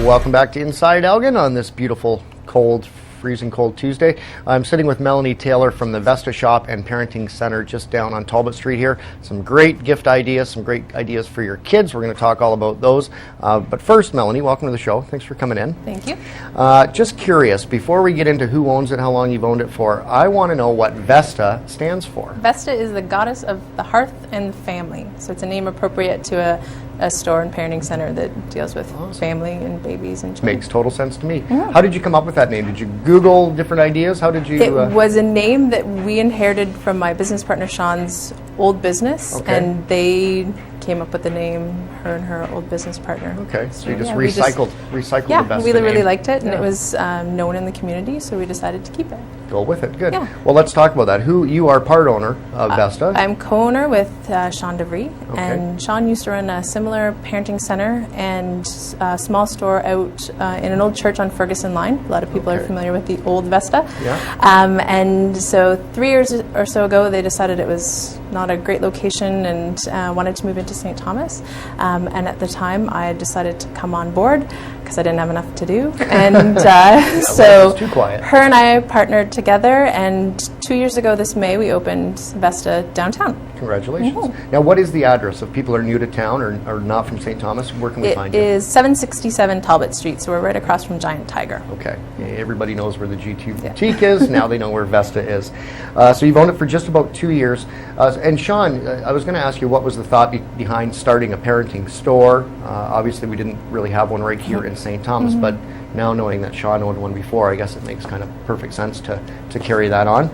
Welcome back to Inside Elgin on this beautiful, cold, freezing cold Tuesday. I'm sitting with Melanie Taylor from the Vesta Shop and Parenting Center just down on Talbot Street here. Some great gift ideas, some great ideas for your kids. We're going to talk all about those. But first, Melanie, welcome to the show. Thanks for coming in. Thank you. Just curious, before we get into who owns it, how long you've owned it for, I want to know what Vesta stands for. Vesta is the goddess of the hearth and family. So it's a name appropriate to a store and parenting center that deals with family and babies and children. Makes total sense to me. How did you come up with that name? Did you Google different ideas? How did you... It was a name that we inherited from my business partner Sean's old business, and they came up with the name, her and her old business partner. Okay, so you just recycled the Vesta name. We really liked it, and it was known in the community, so we decided to keep it. Go with it, good. Yeah. Well, let's talk about that. Who you are part owner of Vesta. I'm co-owner with Sean DeVry, and Sean used to run a similar parenting center and a small store out in an old church on Ferguson Line. A lot of people are familiar with the old Vesta. Yeah. And so 3 years or so ago, they decided it was not a great location and wanted to move into St. Thomas. And at the time, I decided to come on board because I didn't have enough to do. And so too quiet. Her and I partnered together, and 2 years ago this May, we opened Vesta downtown. Congratulations. Now, what is the address? If people are new to town or not from St. Thomas, where can we find you? It is 767 Talbot Street, so we're right across from Giant Tiger. Okay. Everybody knows where the G2 Boutique is. Now they know where Vesta is. So you've owned it for just about 2 years. And Sean, I was going to ask you, what was the thought behind starting a parenting store? Obviously, we didn't really have one right here in St. Thomas, but now knowing that Sean owned one before, I guess it makes kind of perfect sense to carry that on.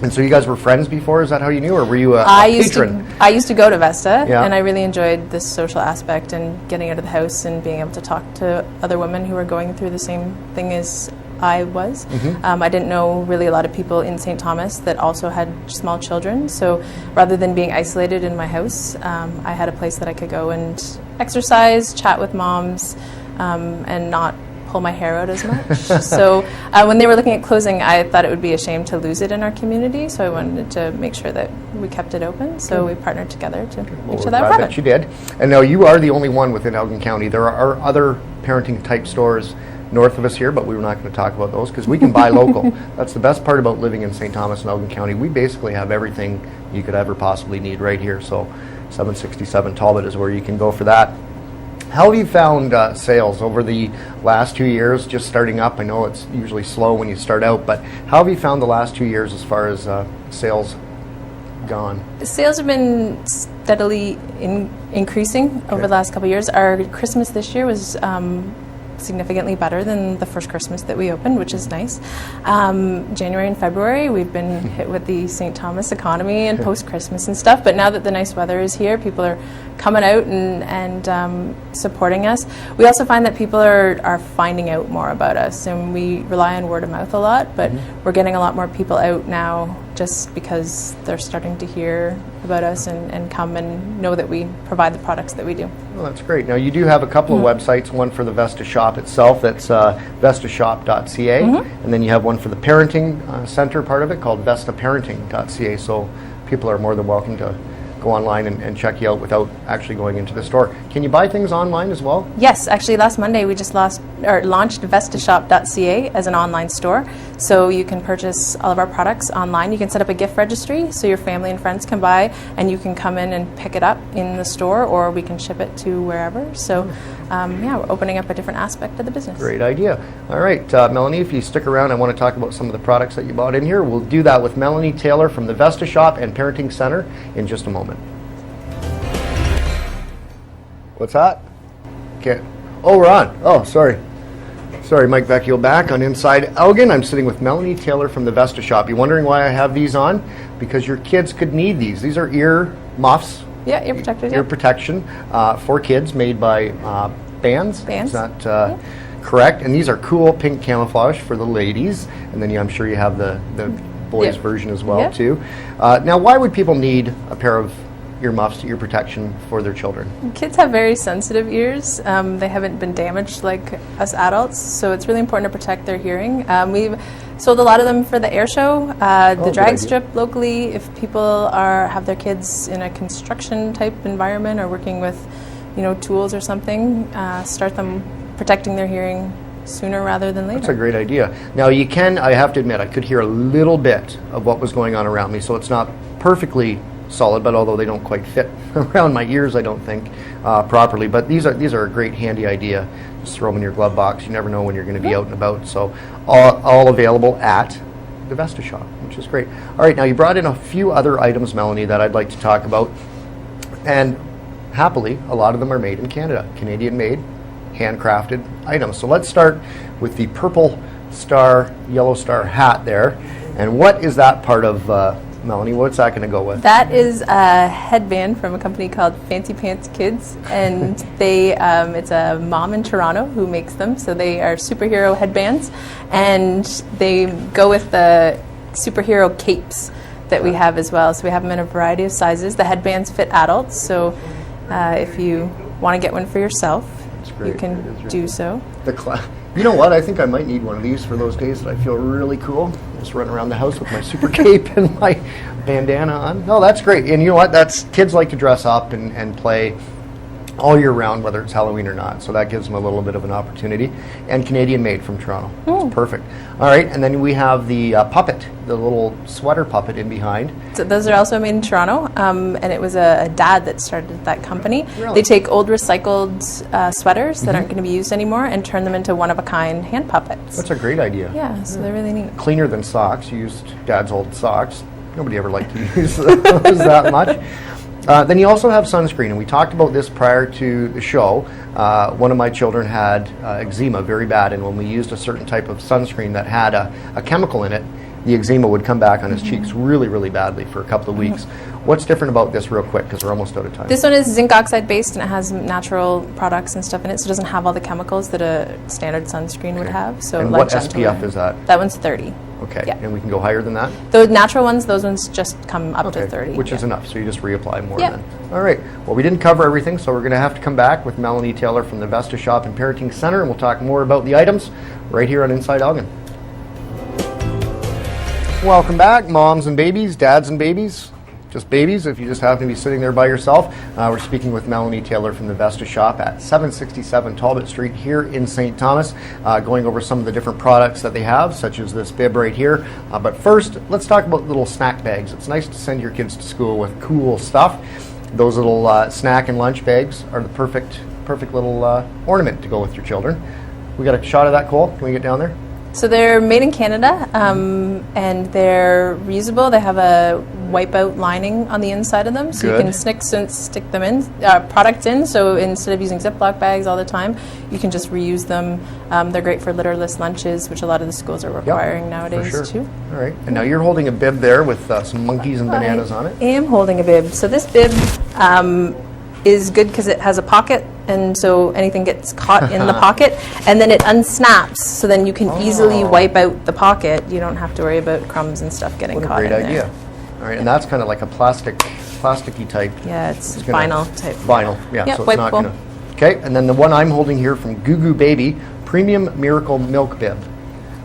And so you guys were friends before? Is that how you knew, or were you a patron? I used to go to Vesta, and I really enjoyed this social aspect and getting out of the house and being able to talk to other women who were going through the same thing as I was. I didn't know really a lot of people in St. Thomas that also had small children, so rather than being isolated in my house, I had a place that I could go and exercise, chat with moms, and not pull my hair out as much. So when they were looking at closing, I thought it would be a shame to lose it in our community, so I wanted to make sure that we kept it open. So we partnered together to make sure that would happen. You did. And now you are the only one within Elgin County. There are other parenting type stores north of us here, but we were not going to talk about those because we can buy local. That's the best part about living in St. Thomas and Elgin County. We basically have everything you could ever possibly need right here. So 767 Talbot is where you can go for that. How have you found sales over the last 2 years, just starting up? I know it's usually slow when you start out, but how have you found the last 2 years as far as sales gone? Sales have been steadily increasing over the last couple of years. Our Christmas this year was significantly better than the first Christmas that we opened, which is nice. January and February, we've been hit with the St. Thomas economy and post-Christmas and stuff, but now that the nice weather is here, people are coming out and supporting us. We also find that people are finding out more about us, and we rely on word of mouth a lot, but we're getting a lot more people out now just because they're starting to hear about us and come and know that we provide the products that we do. Well, that's great. Now, you do have a couple of websites, one for the Vesta Shop itself, that's vestashop.ca, and then you have one for the parenting center part of it called vestaparenting.ca, so people are more than welcome to go online and check you out without actually going into the store. Can you buy things online as well? Yes, actually last Monday we just launched vestashop.ca as an online store. So you can purchase all of our products online. You can set up a gift registry so your family and friends can buy, and you can come in and pick it up in the store, or we can ship it to wherever. So we're opening up a different aspect of the business. Great idea. All right, Melanie, if you stick around, I want to talk about some of the products that you bought in here. We'll do that with Melanie Taylor from the Vesta Shop and Parenting Center in just a moment. What's that? Okay. Oh, we're on. Oh, sorry. Sorry, Mike Vecchio back on Inside Elgin. I'm sitting with Melanie Taylor from the Vesta Shop. You wondering why I have these on? Because your kids could need these. These are ear muffs. Yeah, ear protectors. Ear protection for kids, made by Bands. Bands. Is that correct? And these are cool pink camouflage for the ladies. And then I'm sure you have the boys version as well too. Now, why would people need a pair of earmuffs, ear protection for their children? Kids have very sensitive ears. They haven't been damaged like us adults, so it's really important to protect their hearing. We've sold a lot of them for the air show, the drag strip locally. If people have their kids in a construction type environment or working with tools or something, start them protecting their hearing sooner rather than later. That's a great idea. Now you can, I have to admit, I could hear a little bit of what was going on around me, so it's not perfectly solid, but although they don't quite fit around my ears, I don't think, properly. But these are a great handy idea. Just throw them in your glove box. You never know when you're going to be out and about. So all available at the Vesta shop, which is great. All right, now you brought in a few other items, Melanie, that I'd like to talk about. And happily, a lot of them are made in Canada, Canadian-made, handcrafted items. So let's start with the purple star, yellow star hat there. And what is that part of, Melanie? What's that going to go with? That is a headband from a company called Fancy Pants Kids, and it's a mom in Toronto who makes them. So they are superhero headbands, and they go with the superhero capes that we have as well. So we have them in a variety of sizes. The headbands fit adults, so if you want to get one for yourself, you can do so. You know what? I think I might need one of these for those days that I feel really cool. Just run around the house with my super cape and my bandana on. No, that's great. And you know what? Kids like to dress up and play all year round, whether it's Halloween or not. So that gives them a little bit of an opportunity. And Canadian made from Toronto. It's perfect. All right, and then we have the puppet, the little sweater puppet in behind. So those are also made in Toronto, and it was a dad that started that company. Really? They take old recycled sweaters that aren't going to be used anymore and turn them into one-of-a-kind hand puppets. That's a great idea. Yeah, so they're really neat. Cleaner than socks. You used Dad's old socks. Nobody ever liked to use those that much. Then you also have sunscreen, and we talked about this prior to the show. One of my children had eczema very bad, and when we used a certain type of sunscreen that had a chemical in it, the eczema would come back on his cheeks really, really badly for a couple of weeks. What's different about this real quick, because we're almost out of time? This one is zinc oxide based, and it has natural products and stuff in it, so it doesn't have all the chemicals that a standard sunscreen would have. So and what SPF is that? That one's 30. Okay, yeah. And we can go higher than that? The natural ones, those ones just come up to 30. Which is enough, so you just reapply more yeah. then. All right, well, we didn't cover everything, so we're going to have to come back with Melanie Taylor from the Vesta Shop and Parenting Center, and we'll talk more about the items right here on Inside Elgin. Welcome back, moms and babies, dads and babies, just babies if you just happen to be sitting there by yourself. We're speaking with Melanie Taylor from the Vesta Shop at 767 Talbot Street here in St. Thomas, going over some of the different products that they have, such as this bib right here. But first, let's talk about little snack bags. It's nice to send your kids to school with cool stuff. Those little snack and lunch bags are the perfect little ornament to go with your children. We got a shot of that, Cole? Can we get down there? So they're made in Canada, and they're reusable. They have a wipeout lining on the inside of them, so Good. you can stick them in, products in. So instead of using Ziploc bags all the time, you can just reuse them. They're great for litterless lunches, which a lot of the schools are requiring nowadays for sure. too. All right, and now you're holding a bib there with some monkeys and bananas on it. I am holding a bib. So this bib is good because it has a pocket, and so anything gets caught in the pocket, and then it unsnaps, so then you can easily wipe out the pocket. You don't have to worry about crumbs and stuff getting caught in there. What a great idea. All right, and that's kind of like a plasticky type. Yeah, it's vinyl type. Vinyl, yeah, Yep, so it's not going to... Okay, and then the one I'm holding here from Goo Goo Baby, Premium Miracle Milk Bib.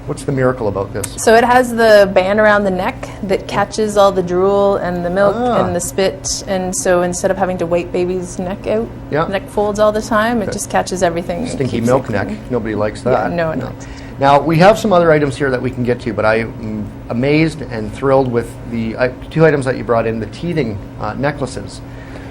What's the miracle about this? So it has the band around the neck that catches all the drool and the milk and the spit, and so instead of having to wait baby's neck out, neck folds all the time, it just catches everything. Stinky milk neck. Nobody likes that. Yeah, no one likes it. Now, we have some other items here that we can get to, but I'm amazed and thrilled with the two items that you brought in, the teething necklaces.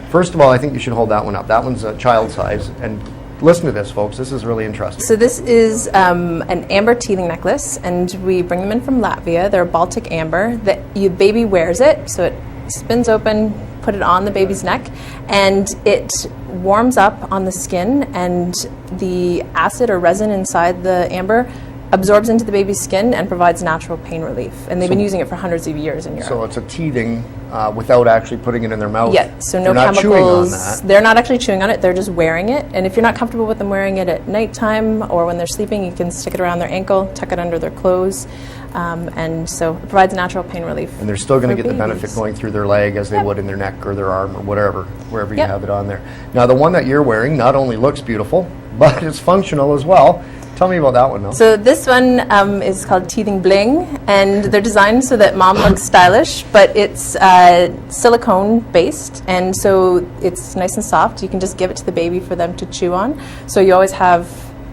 First of all, I think you should hold that one up. That one's a child size, and listen to this, folks. This is really interesting. So this is an amber teething necklace, and we bring them in from Latvia. They're Baltic amber. Your baby wears it, so it spins open, put it on the baby's neck, and it warms up on the skin, and the acid or resin inside the amber absorbs into the baby's skin and provides natural pain relief. And they've been using it for hundreds of years in Europe. So it's a teething without actually putting it in their mouth. Yeah, so no They're not chemicals. chewing on that. They're not actually chewing on it, they're just wearing it. And if you're not comfortable with them wearing it at nighttime or when they're sleeping, you can stick it around their ankle, tuck it under their clothes. And so it provides natural pain relief. And they're still going to get babies. the benefit going through their leg as they would in their neck or their arm or whatever, wherever you Yep. have it on there. Now, the one that you're wearing not only looks beautiful, but it's functional as well. Tell me about that one, Mel. So this one is called Teething Bling, and they're designed so that mom looks stylish, but it's silicone based, and so it's nice and soft. You can just give it to the baby for them to chew on. So you always have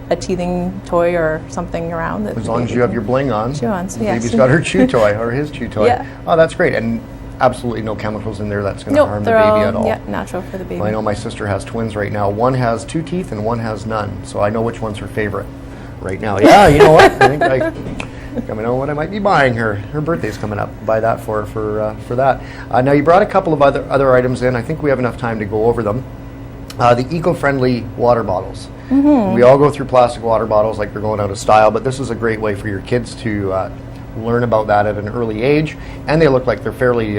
a teething toy or something around. That As long as you have your bling on. Chew on, so the yes. baby's got her chew toy or his chew toy. Yeah. Oh, that's great. And absolutely no chemicals in there that's going to Nope, harm the they're baby all at all. yeah, natural for the baby. Well, I know my sister has twins right now. One has 2 teeth and one has none. So I know which one's her favorite right now. Yeah, you know what? I think I know what I might be buying her. Her birthday's coming up. Buy that for that. Now you brought a couple of other items in. I think we have enough time to go over them. The eco-friendly water bottles. Mm-hmm. We all go through plastic water bottles like they're going out of style, but this is a great way for your kids to learn about that at an early age, and they look like they're fairly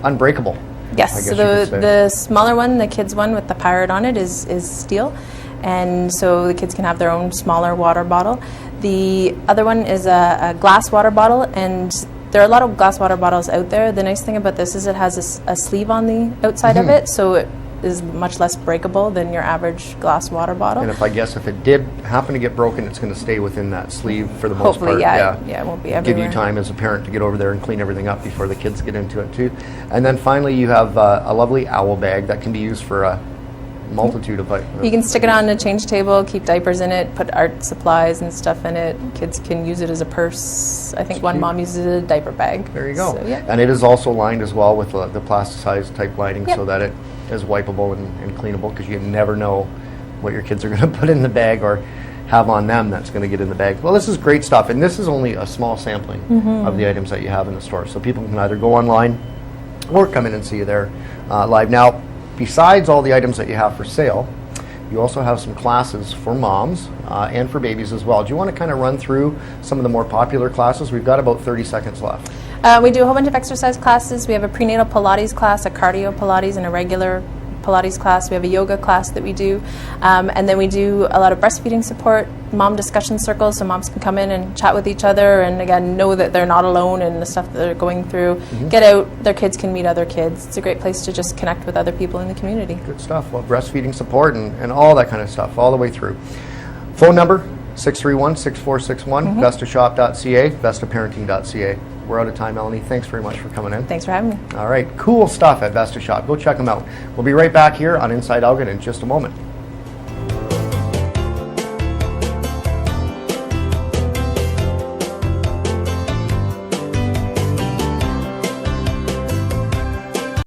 unbreakable. I Yes, guess so you could say. the smaller one, the kids one with the pirate on it is steel, and so the kids can have their own smaller water bottle. The other one is a glass water bottle, and there are a lot of glass water bottles out there. The nice thing about this is it has a sleeve on the outside of it, so it is much less breakable than your average glass water bottle. And if it did happen to get broken, it's going to stay within that sleeve for the most Hopefully, part. yeah, it won't be Give everywhere. you time as a parent to get over there and clean everything up before the kids get into it too. And then finally, you have a lovely owl bag that can be used for a multitude of You can stick it on a change table, keep diapers in it, put art supplies and stuff in it. Kids can use it as a purse. I think one cute. mom uses it as a diaper bag. There you go. So, yeah. And it is also lined as well with the plasticized type lining Yep. so that it is wipeable and cleanable, because you never know what your kids are going to put in the bag or have on them that's going to get in the bag. Well, this is great stuff, and this is only a small sampling of the items that you have in the store. So people can either go online or come in and see you there live. Now, besides all the items that you have for sale, you also have some classes for moms and for babies as well. Do you want to kind of run through some of the more popular classes? We've got about 30 seconds left. We do a whole bunch of exercise classes. We have a prenatal Pilates class, a cardio Pilates, and a regular Pilates class. We have a yoga class that we do. And then we do a lot of breastfeeding support, mom discussion circles, so moms can come in and chat with each other and, again, know that they're not alone in the stuff that they're going through. Get out, their kids can meet other kids. It's a great place to just connect with other people in the community. Good stuff. Well, breastfeeding support and all that kind of stuff all the way through. Phone number, 631-6461, vestashop.ca, vestaparenting.ca. We're out of time, Melanie. Thanks very much for coming in. Thanks for having me. All right, cool stuff at Vesta Shop. Go check them out. We'll be right back here on Inside Elgin in just a moment.